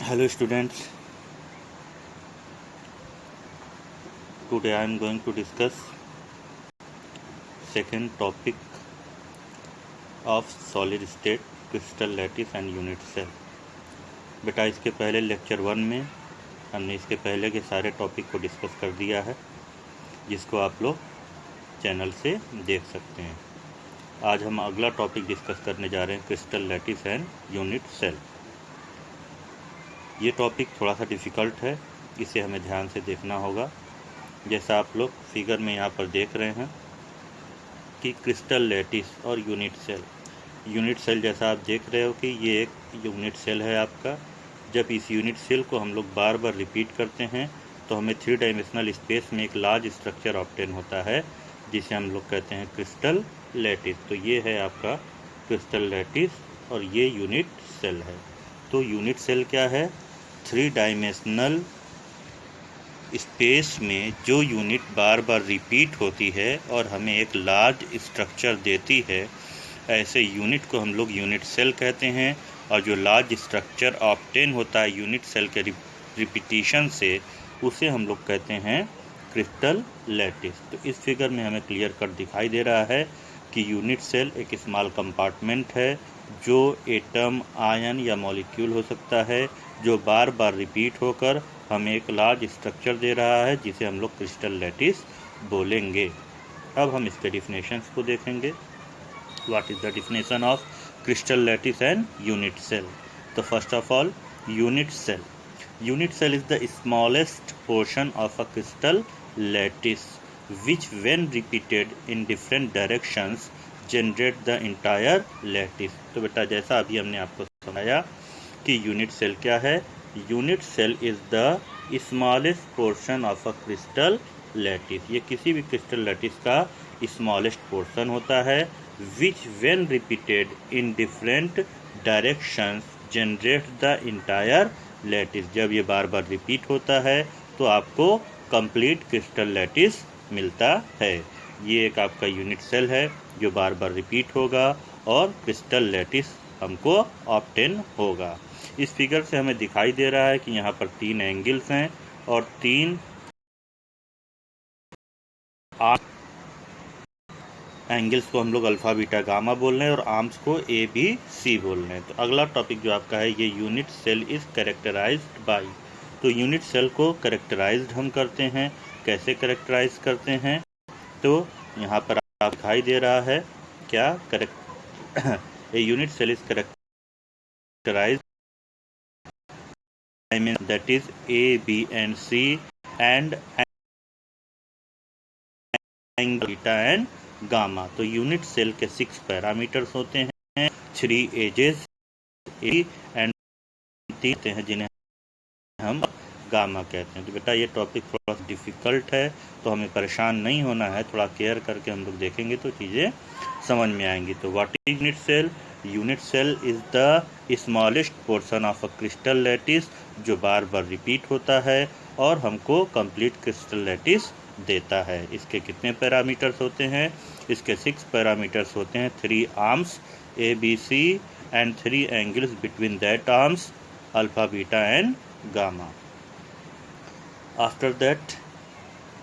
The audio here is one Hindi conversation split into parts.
Hello students, today I am going to discuss second topic of solid state crystal lattice and unit cell। बेटा इसके पहले लेक्चर 1 में हमने इसके पहले के सारे टॉपिक को डिस्कस कर दिया है, जिसको आप लोग चैनल से देख सकते हैं। आज हम अगला टॉपिक डिस्कस करने जा रहे हैं crystal lattice and unit cell. ये टॉपिक थोड़ा सा डिफ़िकल्ट है, इसे हमें ध्यान से देखना होगा। जैसा आप लोग फिगर में यहाँ पर देख रहे हैं कि क्रिस्टल लैटिस और यूनिट सेल जैसा आप देख रहे हो कि ये एक यूनिट सेल है आपका। जब इस यूनिट सेल को हम लोग बार बार रिपीट करते हैं तो हमें 3 डायमेंशनल स्पेस में एक लार्ज स्ट्रक्चर ऑब्टेन होता है, जिसे हम लोग कहते हैं क्रिस्टल लैटिस। तो ये है आपका क्रिस्टल लैटिस और ये यूनिट सेल है। तो यूनिट सेल क्या है? 3 डायमेंशनल स्पेस में जो यूनिट बार बार रिपीट होती है और हमें एक लार्ज स्ट्रक्चर देती है, ऐसे यूनिट को हम लोग यूनिट सेल कहते हैं। और जो लार्ज स्ट्रक्चर ऑब्टेन होता है यूनिट सेल के रिपीटिशन से, उसे हम लोग कहते हैं क्रिस्टल लैटिस। तो इस फिगर में हमें क्लियर कट दिखाई दे रहा है कि यूनिट सेल एक स्मॉल कंपार्टमेंट है जो एटम, आयन या मॉलिक्यूल हो सकता है, जो बार बार रिपीट होकर हमें एक लार्ज स्ट्रक्चर दे रहा है, जिसे हम लोग क्रिस्टल लैटिस बोलेंगे। अब हम इसके डिफिनेशंस को देखेंगे। What is the definition of crystal lattice and unit cell? तो first of all, unit cell is the smallest portion of a crystal lattice which when repeated in different directions generate the entire lattice। तो बेटा जैसा अभी हमने आपको समझाया कि यूनिट सेल क्या है, unit cell is the smallest portion of a crystal lattice. ये किसी भी क्रिस्टल लैटिस का स्मॉलेस्ट पोर्शन होता है, which when repeated in different directions generate the entire lattice. जब ये बार बार रिपीट होता है तो आपको कंप्लीट क्रिस्टल लैटिस मिलता है। ये एक आपका यूनिट सेल है जो बार बार रिपीट होगा और क्रिस्टल लैटिस हमको ऑब्टेन होगा। इस फिगर से हमें दिखाई दे रहा है कि यहाँ पर 3 एंगल्स हैं और 3 एंगल्स को हम लोग अल्फा, बीटा, गामा बोल रहे हैं और आर्म्स को ए, बी, सी बोल रहे हैं। तो अगला टॉपिक जो आपका है, ये unit cell is characterised by. तो यूनिट सेल को कैरेक्टराइज्ड हम करते हैं। कैसे कैरेक्टराइज करते हैं? तो यहाँ पर आप दिखाई दे रहा है क्या correct A unit cell is characterised that is A, B and C and angle beta and gamma. तो यूनिट सेल के 6 पैरामीटर्स होते हैं, 3 एजेस ए एंड 3 हैं जिन्हें हम गामा कहते हैं। तो बेटा ये टॉपिक थोड़ा सा डिफ़िकल्ट है, तो हमें परेशान नहीं होना है, थोड़ा केयर करके हम लोग देखेंगे तो चीज़ें समझ में आएंगी। तो what is unit cell? Unit cell is the smallest portion of a crystal lattice, जो बार बार रिपीट होता है और हमको कंप्लीट क्रिस्टल लैटिस देता है। इसके कितने पैरामीटर्स होते हैं? इसके 6 पैरामीटर्स होते हैं, 3 arms A, B, C and 3 angles between that arms alpha, beta and gamma. After that,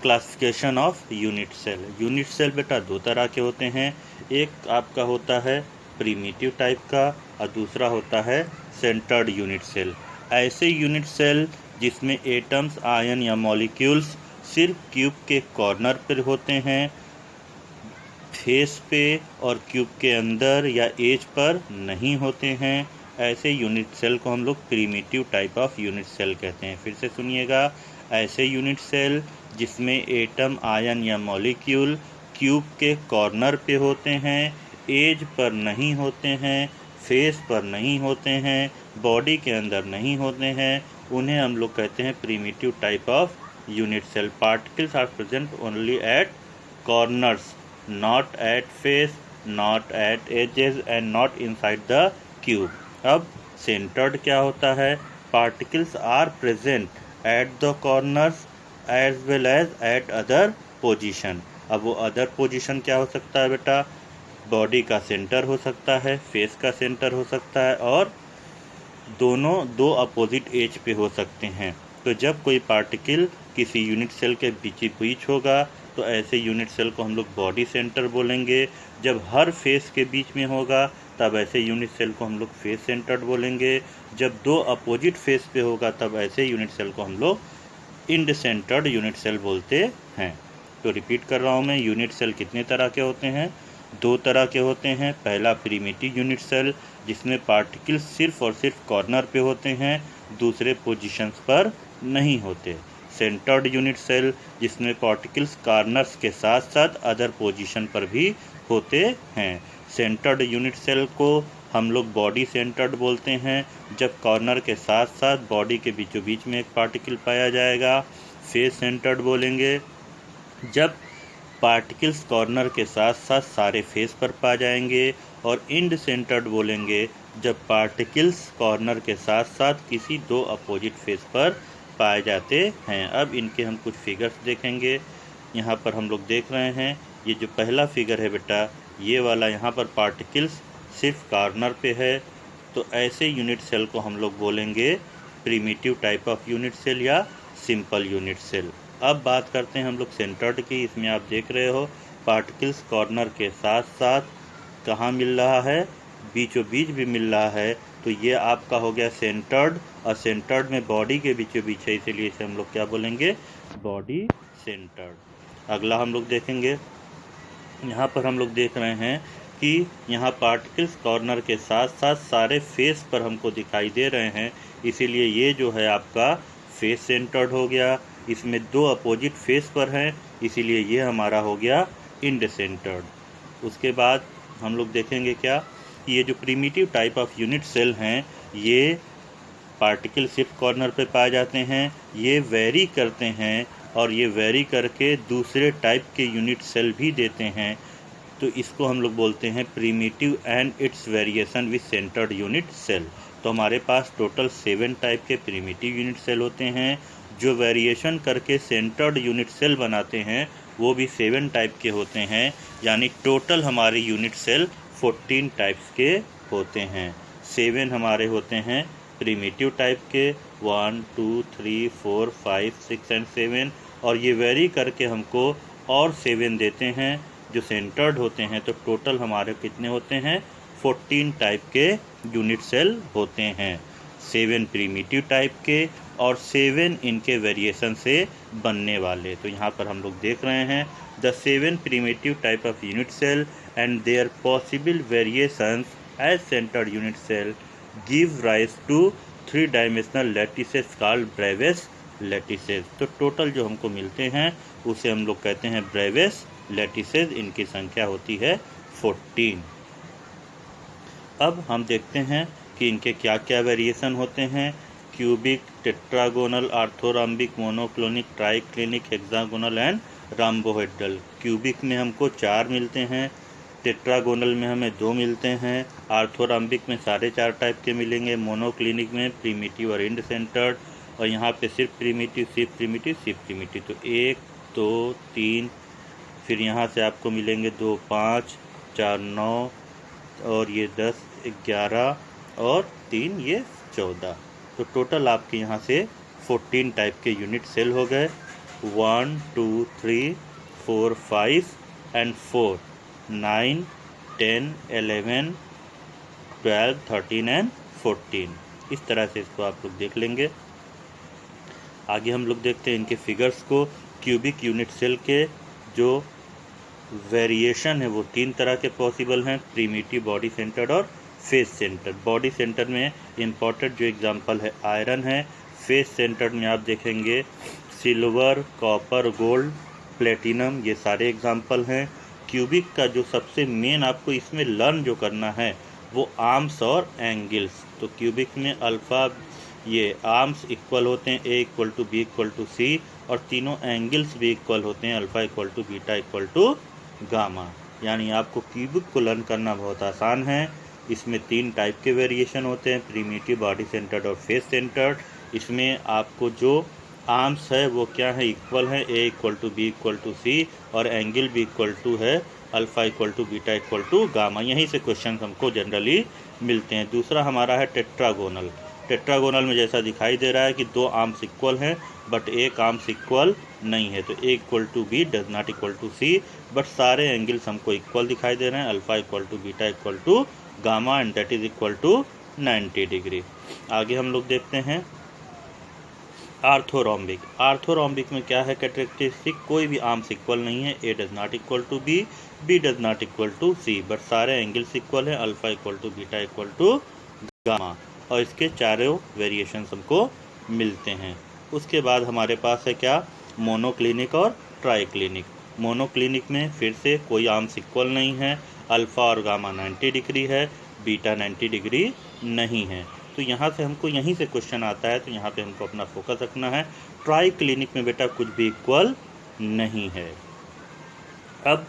classification of unit cell. Unit cell बेटा 2 तरह के होते हैं। एक आपका होता है प्रिमिटिव टाइप का और दूसरा होता है सेंटर्ड यूनिट सेल। ऐसे यूनिट सेल जिसमें एटम्स, आयन या मॉलिक्यूल्स सिर्फ क्यूब के कॉर्नर पर होते हैं, फेस पे और क्यूब के अंदर या एज पर नहीं होते हैं, ऐसे यूनिट सेल को हम लोग primitive type of unit cell कहते हैं। फिर से सुनिएगा, ऐसे यूनिट सेल जिसमें एटम, आयन या मॉलिक्यूल क्यूब के कॉर्नर पे होते हैं, एज पर नहीं होते हैं, फेस पर नहीं होते हैं, बॉडी के अंदर नहीं होते हैं, उन्हें हम लोग कहते हैं primitive type of unit cell. Particles are present only at corners, not at face, not at edges and not inside the cube। अब centered क्या होता है? Particles are present at the corners as well as at other position। अब वो other position क्या हो सकता है बेटा? बॉडी का सेंटर हो सकता है, फेस का सेंटर हो सकता है और दोनों दो अपोजिट एज पे हो सकते हैं। तो जब कोई पार्टिकल किसी यूनिट सेल के बीच होगा तो ऐसे यूनिट सेल को हम लोग बॉडी सेंटर बोलेंगे। जब हर फेस के बीच में होगा तब ऐसे यूनिट सेल को हम लोग फेस सेंटर्ड बोलेंगे। जब दो अपोजिट फेस पे होगा तब ऐसे यूनिट सेल को हम लोग इंड सेंटर्ड यूनिट सेल बोलते हैं। तो रिपीट कर रहा हूँ मैं, यूनिट सेल कितने तरह के होते हैं? दो तरह के होते हैं। पहला प्रिमिटिव यूनिट सेल जिसमें पार्टिकल्स सिर्फ और सिर्फ कॉर्नर पे होते हैं, दूसरे पोजीशंस पर नहीं होते। सेंटर्ड यूनिट सेल जिसमें पार्टिकल्स कॉर्नर्स के साथ साथ अदर पोजीशन पर भी होते हैं। सेंटर्ड यूनिट सेल को हम लोग बॉडी सेंटर्ड बोलते हैं। जब कॉर्नर के साथ साथ बॉडी के बीचों बीच में एक पार्टिकल पाया जाएगा। फेस सेंटर्ड बोलेंगे जब पार्टिकल्स कॉर्नर के साथ साथ सारे फेस पर पा जाएंगे। और इंड सेंटर्ड बोलेंगे जब पार्टिकल्स कॉर्नर के साथ साथ किसी दो अपोजिट फेस पर पाए जाते हैं। अब इनके हम कुछ फिगर्स देखेंगे। यहाँ पर हम लोग देख रहे हैं, ये जो पहला फिगर है बेटा, ये वाला यहाँ पर पार्टिकल्स सिर्फ कॉर्नर पे है। तो ऐसे यूनिट सेल को हम लोग बोलेंगे primitive type of unit cell या सिंपल यूनिट सेल। अब बात करते हैं हम लोग सेंटर्ड की। इसमें आप देख रहे हो पार्टिकल्स कॉर्नर के साथ साथ कहाँ मिल रहा है? बीचों बीच भी मिल रहा है। तो ये आपका हो गया सेंटर्ड, और सेंटर्ड में बॉडी के बीचों बीच है, इसीलिए इसे हम लोग क्या बोलेंगे? Body centred. अगला हम लोग देखेंगे, यहाँ पर हम लोग देख रहे हैं कि यहाँ पार्टिकल्स कॉर्नर के साथ साथ सारे फेस पर हमको दिखाई दे रहे हैं, इसीलिए ये जो है आपका फेस सेंटर्ड हो गया। इसमें दो अपोजिट फेस पर हैं, इसीलिए ये हमारा हो गया इंड सेंटर्ड। उसके बाद हम लोग देखेंगे क्या कि ये जो primitive type of unit cell हैं, ये पार्टिकल सिर्फ कॉर्नर पे पाए जाते हैं। ये वेरी करते हैं और ये वेरी करके दूसरे टाइप के यूनिट सेल भी देते हैं। तो इसको हम लोग बोलते हैं primitive and its variation with centred unit cell. तो हमारे पास टोटल 7 टाइप के प्रिमिटिव यूनिट सेल होते हैं। जो वेरिएशन करके सेंटर्ड यूनिट सेल बनाते हैं वो भी 7 टाइप के होते हैं। यानी टोटल हमारे यूनिट सेल 14 टाइप्स के होते हैं। 7 हमारे होते हैं प्रिमिटिव टाइप के, 1 2 3 4 5 6 एंड 7, और ये वेरी करके हमको और 7 देते हैं जो सेंटर्ड होते हैं। तो टोटल हमारे कितने होते हैं? 14 टाइप के यूनिट सेल होते हैं। 7 प्रिमिटिव टाइप के और 7 इनके वेरिएशन से बनने वाले। तो यहाँ पर हम लोग देख रहे हैं the 7 primitive type of unit cell and their possible variations as centred unit cell give rise to 3 dimensional lattices called Bravais lattices. तो टोटल जो हमको मिलते हैं उसे हम लोग कहते हैं ब्रेविस लैटिसेस। इनकी संख्या होती है 14। अब हम देखते हैं कि इनके क्या क्या वेरिएशन होते हैं। Cubic, tetragonal, orthorhombic, monoclinic, triclinic, hexagonal and rhombohedral. Cubic में हमको 4 मिलते हैं, टेट्रागोनल में हमें 2 मिलते हैं, आर्थोराम्बिक में 4.5 टाइप के मिलेंगे, मोनोक्लिनिक में प्रिमिटिव और इंड सेंटर्ड, और यहाँ पे सिर्फ प्रिमिटिव, सिर्फ प्रिमिटिव, सिर्फ प्रिमिटिव। तो 1 2 3, फिर यहाँ से आपको मिलेंगे 2 5 4 9, और ये 10 11, और 3 ये 14। तो टोटल आपके यहाँ से 14 टाइप के यूनिट सेल हो गए। 1 2 3 4 5 एंड 4, 9 10 11 12 13 एंड 14। इस तरह से इसको आप लोग देख लेंगे। आगे हम लोग देखते हैं इनके फिगर्स को। क्यूबिक यूनिट सेल के जो वेरिएशन है वो 3 तरह के पॉसिबल हैं, प्रिमिटिव, बॉडी सेंटर्ड और फेस सेंटर। बॉडी सेंटर में इम्पोर्टेंट जो एग्जांपल है आयरन है। फेस सेंटर में आप देखेंगे सिल्वर, कॉपर, गोल्ड, प्लेटिनम, ये सारे एग्जांपल हैं। क्यूबिक का जो सबसे मेन आपको इसमें लर्न जो करना है वो आर्म्स और एंगल्स। तो क्यूबिक में अल्फ़ा, ये आर्म्स इक्वल होते हैं A equal to B equal to C, और तीनों एंगल्स भी इक्वल होते हैं, alpha equal to beta equal to gamma. यानी आपको क्यूबिक को लर्न करना बहुत आसान है। इसमें 3 टाइप के वेरिएशन होते हैं, प्रिमिटिव, बॉडी सेंटर्ड और फेस सेंटर्ड। इसमें आपको जो आर्म्स है वो क्या है? इक्वल है, A equal to B equal to C, और एंगल भी इक्वल टू है, alpha equal to beta equal to gamma. यहीं से क्वेश्चन हमको जनरली मिलते हैं। दूसरा हमारा है टेट्रागोनल। टेट्रागोनल में जैसा दिखाई दे रहा है कि दो आर्म्स इक्वल हैं बट एक आर्म्स इक्वल नहीं है, तो A equal to B does not equal to C, but सारे एंगल्स हमको इक्वल दिखाई दे रहे हैं, alpha equal to beta equal to gamma and that is equal to 90 degree. आगे हम लोग देखते हैं आर्थोरोम्बिक। आर्थोरोम्बिक में क्या है कैरेक्टरिस्टिक, कोई भी आर्म्स इक्वल नहीं है, A does not equal to B, B does not equal to C, but सारे एंगल्स इक्वल है, alpha equal to beta equal to gamma, और इसके चारों वेरिएशन हमको मिलते हैं। उसके बाद हमारे पास है क्या, मोनोक्लिनिक और ट्राइक्लिनिक। मोनोक्लिनिक में फिर से कोई आर्म्स इक्वल नहीं है, अल्फा और गामा 90 डिग्री है, बीटा 90 डिग्री नहीं है। तो यहाँ से हमको यहीं से क्वेश्चन आता है, तो यहाँ पे हमको अपना फोकस रखना है। ट्राई क्लिनिक में बेटा कुछ भी इक्वल नहीं है। अब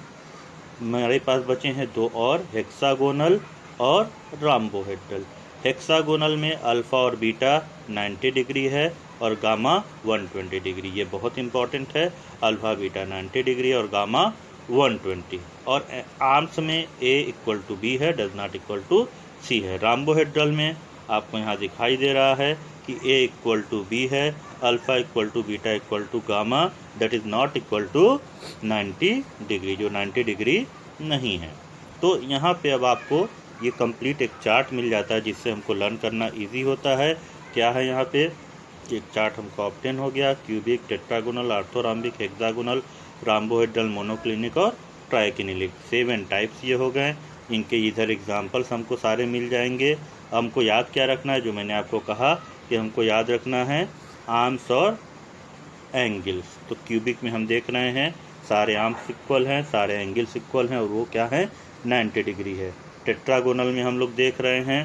हमारे पास बचे हैं दो और, हेक्सागोनल और राम्बोहेड्रल। हेक्सागोनल में अल्फा और बीटा 90 डिग्री है और गामा 120 डिग्री, ये बहुत इंपॉर्टेंट है, अल्फा बीटा 90 डिग्री और गामा 120, और आर्म्स में ए इक्वल टू बी है, डज नॉट इक्वल टू सी है। राम्बोहेड्रल में आपको यहाँ दिखाई दे रहा है कि ए इक्वल टू बी है, alpha equal to beta equal to gamma that is not equal to 90 degree, जो 90 डिग्री नहीं है। तो यहाँ पे अब आपको ये कंप्लीट एक चार्ट मिल जाता है जिससे हमको लर्न करना इजी होता है। क्या है यहाँ पे, एक चार्ट हमको ऑब्टेन हो गया, क्यूबिक, टेट्रागोनल, आर्थोरॉम्बिक, हेक्सागोनल, राम्बोहेड्रल, मोनोक्लिनिक और ट्राइक्लिनिक, 7 टाइप्स ये हो गए। इनके इधर एग्जाम्पल्स हमको सारे मिल जाएंगे। हमको याद क्या रखना है, जो मैंने आपको कहा कि हमको याद रखना है आर्म्स और एंगल्स। तो क्यूबिक में हम देख रहे हैं सारे आर्म्स इक्वल हैं, सारे एंगल्स इक्वल हैं, और वो क्या है 90 डिग्री है। टेट्रागोनल में हम लोग देख रहे हैं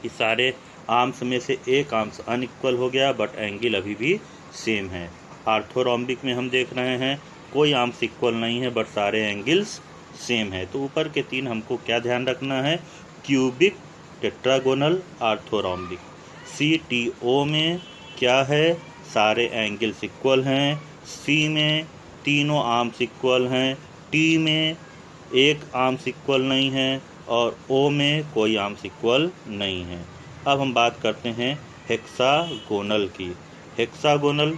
कि सारे आर्म्स में से एक आर्म्स अनइक्वल हो गया बट एंगल अभी भी सेम है। आर्थोरॉम्बिक में हम देख रहे हैं कोई आर्म्स इक्वल नहीं है बट सारे एंगल्स सेम है। तो ऊपर के 3 हमको क्या ध्यान रखना है, क्यूबिक, टेट्रागोनल, आर्थोरॉम्बिक। CTO में क्या है, सारे एंगल्स इक्वल हैं, सी में तीनों आर्म्स इक्वल हैं, टी में एक आर्म्स इक्वल नहीं है, और ओ में कोई आर्म्स इक्वल नहीं है। अब हम बात करते हैं हेक्सागोनल की। हेक्सागोनल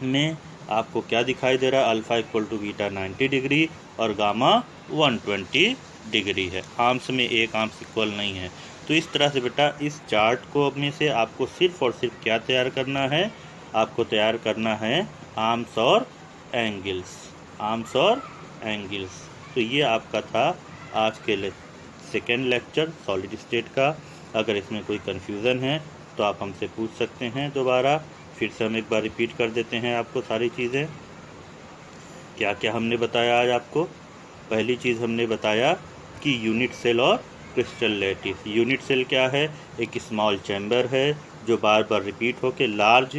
में आपको क्या दिखाई दे रहा है, alpha equal to beta 90 degree और गामा 120 डिग्री है, आर्म्स में एक आर्म्स इक्वल नहीं है। तो इस तरह से बेटा इस चार्ट को में से आपको सिर्फ और सिर्फ क्या तैयार करना है, आपको तैयार करना है आर्म्स और एंगल्स, आर्म्स और एंगल्स। तो ये आपका था आज के सेकेंड लेक्चर सॉलिड स्टेट का। अगर इसमें कोई कन्फ्यूज़न है तो आप हमसे पूछ सकते हैं दोबारा। फिर से हम एक बार रिपीट कर देते हैं आपको सारी चीज़ें, क्या क्या हमने बताया आज आपको। पहली चीज़ हमने बताया कि यूनिट सेल और क्रिस्टल लैटिस। यूनिट सेल क्या है, एक स्मॉल चैम्बर है जो बार बार रिपीट होकर लार्ज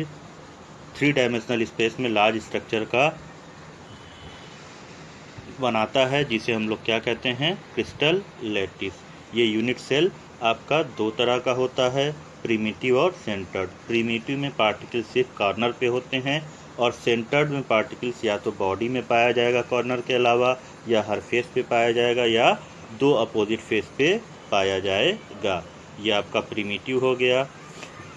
3 डायमेंशनल स्पेस में लार्ज स्ट्रक्चर का बनाता है, जिसे हम लोग क्या कहते हैं, क्रिस्टल लैटिस। ये यूनिट सेल आपका 2 तरह का होता है, प्रीमिटिव और सेंटर्ड। प्रीमिटिव में पार्टिकल्स सिर्फ कॉर्नर पे होते हैं, और सेंटर्ड में पार्टिकल्स या तो बॉडी में पाया जाएगा कॉर्नर के अलावा, या हर फेस पे पाया जाएगा, या 2 अपोजिट फेस पे पाया जाएगा। ये आपका प्रीमिटिव हो गया,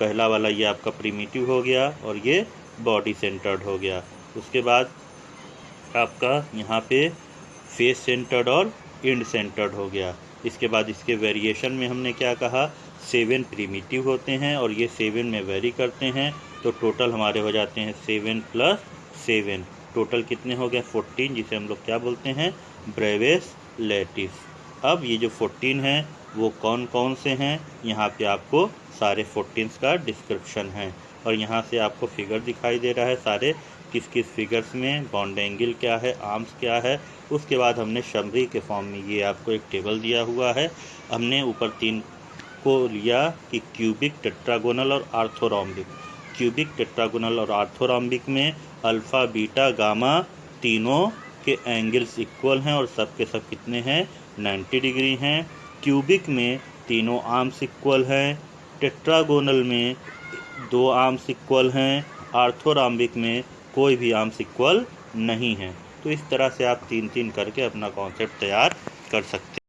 पहला वाला ये आपका प्रीमिटिव हो गया, और ये बॉडी सेंटर्ड हो गया। उसके बाद आपका यहाँ पे फेस सेंटर्ड और एंड सेंटर्ड हो गया। इसके बाद इसके वेरिएशन में हमने क्या कहा, 7 प्रीमिटिव होते हैं और ये 7 में वेरी करते हैं, तो टोटल हमारे हो जाते हैं 7 + 7, टोटल कितने हो गए 14, जिसे हम लोग क्या बोलते हैं, ब्रेवियस लैटिस। अब ये जो 14 हैं वो कौन कौन से हैं, यहाँ पे आपको सारे 14 का डिस्क्रिप्शन है, और यहाँ से आपको फिगर दिखाई दे रहा है सारे किस किस फिगर्स में बॉन्ड एंगल क्या है, आर्म्स क्या है। उसके बाद हमने समरी के फॉर्म में ये आपको एक टेबल दिया हुआ है। हमने ऊपर 3 को लिया कि क्यूबिक, टेट्रागोनल और आर्थोरॉम्बिक। क्यूबिक, टेट्रागोनल और आर्थोरॉम्बिक में अल्फ़ा, बीटा, गामा तीनों के एंगल्स इक्वल हैं और सब के सब कितने हैं, 90 डिग्री हैं। क्यूबिक में तीनों आर्म्स इक्वल हैं, टेट्रागोनल में 2 आर्म्स इक्वल हैं, आर्थोरॉम्बिक में कोई भी आर्म्स इक्वल नहीं है। तो इस तरह से आप 3-3 करके अपना कॉन्सेप्ट तैयार कर सकते हैं।